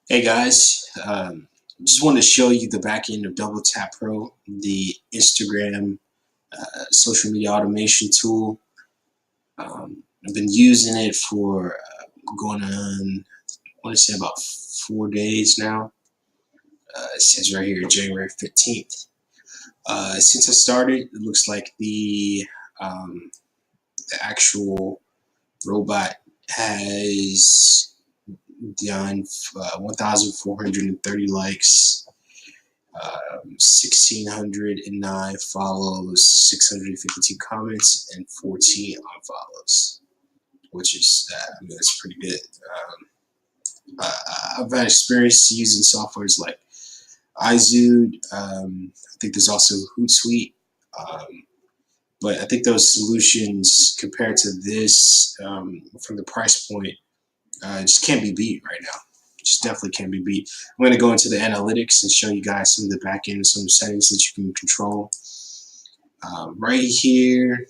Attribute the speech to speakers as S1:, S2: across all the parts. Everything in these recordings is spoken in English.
S1: Hey guys, just wanted to show you the back end of Double Tap Pro, the Instagram social media automation tool. I've been using it for going on, I want to say about 4 days now. It says right here, January 15th. Since I started, it looks like the actual robot has done 1,430 likes, 1,609 follows, 652 comments, and 14 unfollows, which is, that's pretty good. I've had experience using softwares like iZood. I think there's also Hootsuite. Um, but I think those solutions compared to this, from the price point, just can't be beat right now. Just definitely can't be beat. I'm going to go into the analytics and show you guys some of the back end, some settings that you can control. Right here,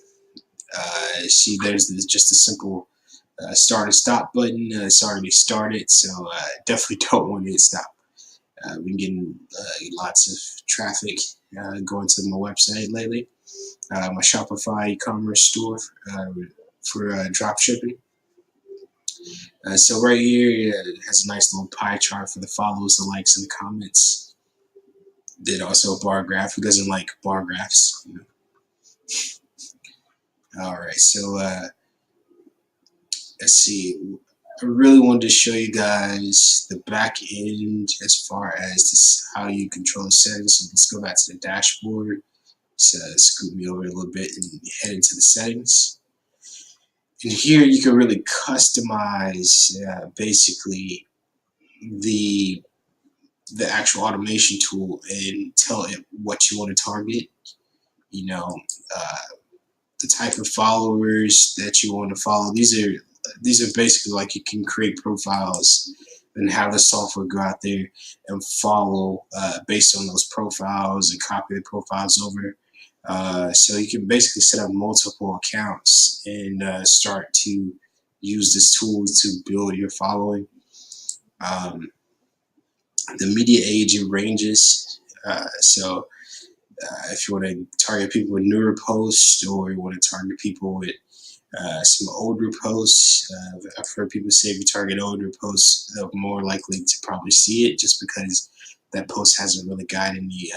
S1: see there's just a simple start and stop button. It's already started, so definitely don't want it to stop. Been getting lots of traffic going to my website lately. My Shopify e-commerce store for dropshipping. So right here, it has a nice little pie chart for the follows, the likes, and the comments. Did also a bar graph. Who doesn't like bar graphs? All right, so let's see. I really wanted to show you guys the back end as far as this, how you control the settings. So let's go back to the dashboard. So scoot me over a little bit and head into the settings. And here you can really customize basically the actual automation tool and tell it what you want to target. You know, uh, the type of followers that you want to follow. These are basically like you can create profiles and have the software go out there and follow based on those profiles and copy the profiles over. So you can basically set up multiple accounts and start to use this tool to build your following. Um, the media age and ranges. So if you want to target people with newer posts, or you want to target people with some older posts, I've heard people say if you target older posts, they're more likely to probably see it just because that post hasn't really gotten any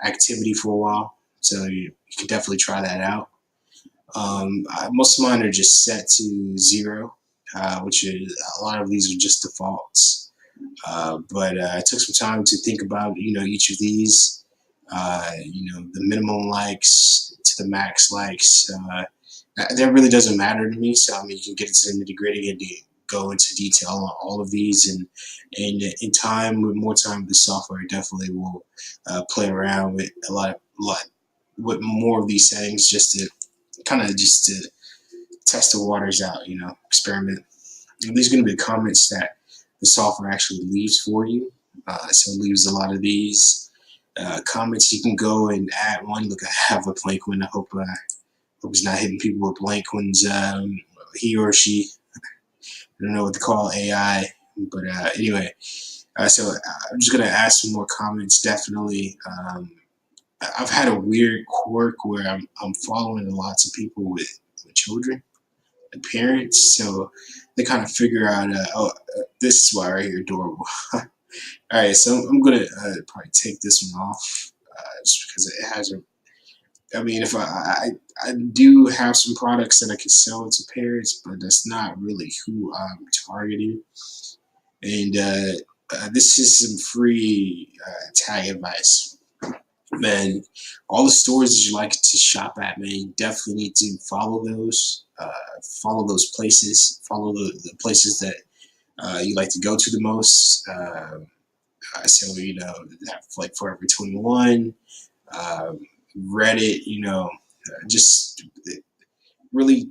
S1: activity for a while. So you can definitely try that out. Most of mine are just set to 0, which is a lot of these are just defaults. But I took some time to think about, each of these, the minimum likes to the max likes. That really doesn't matter to me. So, I mean, you can get into the nitty gritty and go into detail on all of these. And in time, with more time with the software, definitely will play around with a lot with more of these settings just to just to test the waters out, experiment. And these are going to be comments that the software actually leaves for you. So it leaves a lot of these comments. You can go and add one. Look, I have a blank one. I hope he's not hitting people with blank ones. He or she, I don't know what to call AI, but anyway. So I'm just gonna add some more comments. Definitely, I've had a weird quirk where I'm following lots of people with children parents, so they kind of figure out, this is why right here, adorable. All right, so I'm gonna probably take this one off just because it has a. I mean, if I do have some products that I can sell to parents, but that's not really who I'm targeting. And this is some free tag advice. Man, all the stores that you like to shop at, man, you definitely need to follow those. Follow those places. Follow the places that you like to go to the most. So like Forever 21, Reddit. Just really.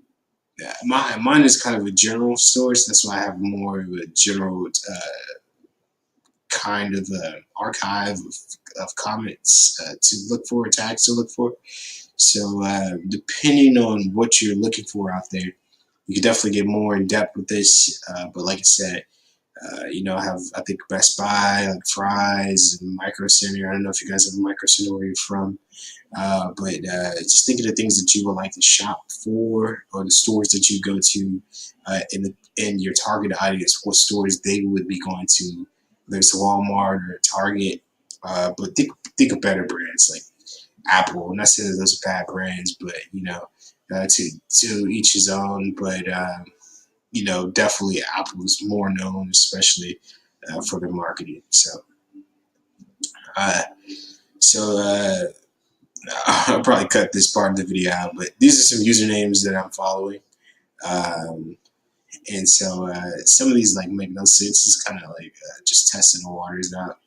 S1: Mine is kind of a general store, so that's why I have more of a general kind of archive of comments to look for, tags to look for. So depending on what you're looking for out there, you can definitely get more in depth with this. But like I said, You know, have, I think, Best Buy, like Fry's and Micro Center. I don't know if you guys have a Micro Center where you're from. But just think of the things that you would like to shop for, or the stores that you go to, in your target audience, what stores they would be going to, whether it's Walmart or Target. But think of better brands like Apple. I'm not saying that those are bad brands, but you know, to each his own. But you know, definitely Apple is more known, especially for their marketing. Uh, so I'll probably cut this part of the video out, but these are some usernames that I'm following. Um, and so some of these like make no sense. It's kind of like just testing the waters out.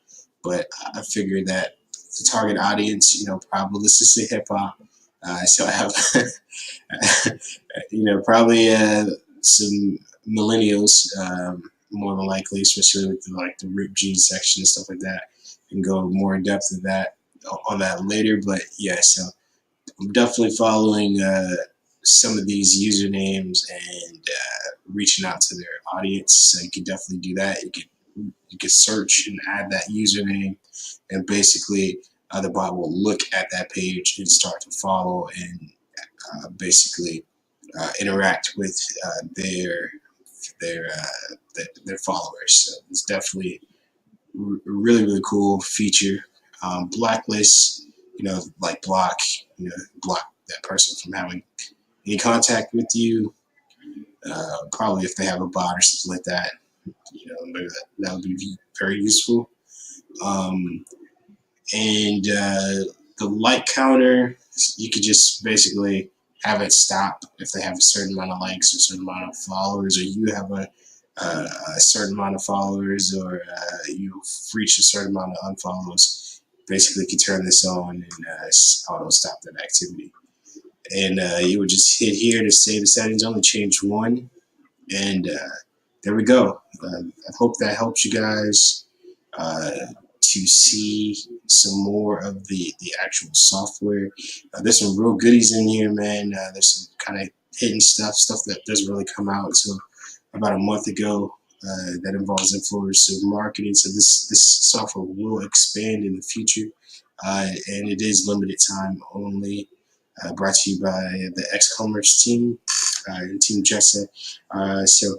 S1: But I figured that the target audience, you know, probably let's just say hip hop. So I have, you know, probably some millennials, more than likely, especially with the rip jeans section and stuff like that. And go more in depth of that on that later. But yeah, so I'm definitely following some of these usernames and reaching out to their audience. So you can definitely do that. You can search and add that username, and basically the bot will look at that page and start to follow and basically interact with their their followers. So it's definitely really cool feature. Blacklist, you know, like block that person from having any contact with you. Probably if they have a bot or something like that, you know, maybe that would be very useful. Um, and the like counter, you could just basically have it stop if they have a certain amount of likes or a certain amount of followers, or you have a certain amount of followers, or you've reached a certain amount of unfollows. Basically, you can turn this on and auto stop that activity. And you would just hit here to save the settings, only change one, and there we go. I hope that helps you guys uh, to see some more of the actual software. There's some real goodies in here, man. There's some kind of hidden stuff that doesn't really come out until about a month ago. That involves influencer marketing. So this software will expand in the future, and it is limited time only. Brought to you by the Excommerce team and Team Jessa. So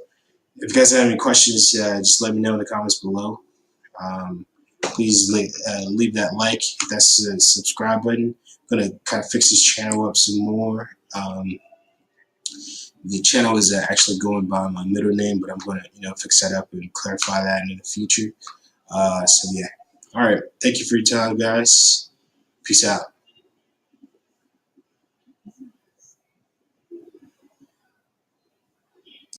S1: if you guys have any questions, just let me know in the comments below. Please leave that like, hit that subscribe button. I'm gonna kind of fix this channel up some more. The channel is actually going by my middle name, but I'm gonna fix that up and clarify that in the future. So yeah, all right. Thank you for your time, guys. Peace out.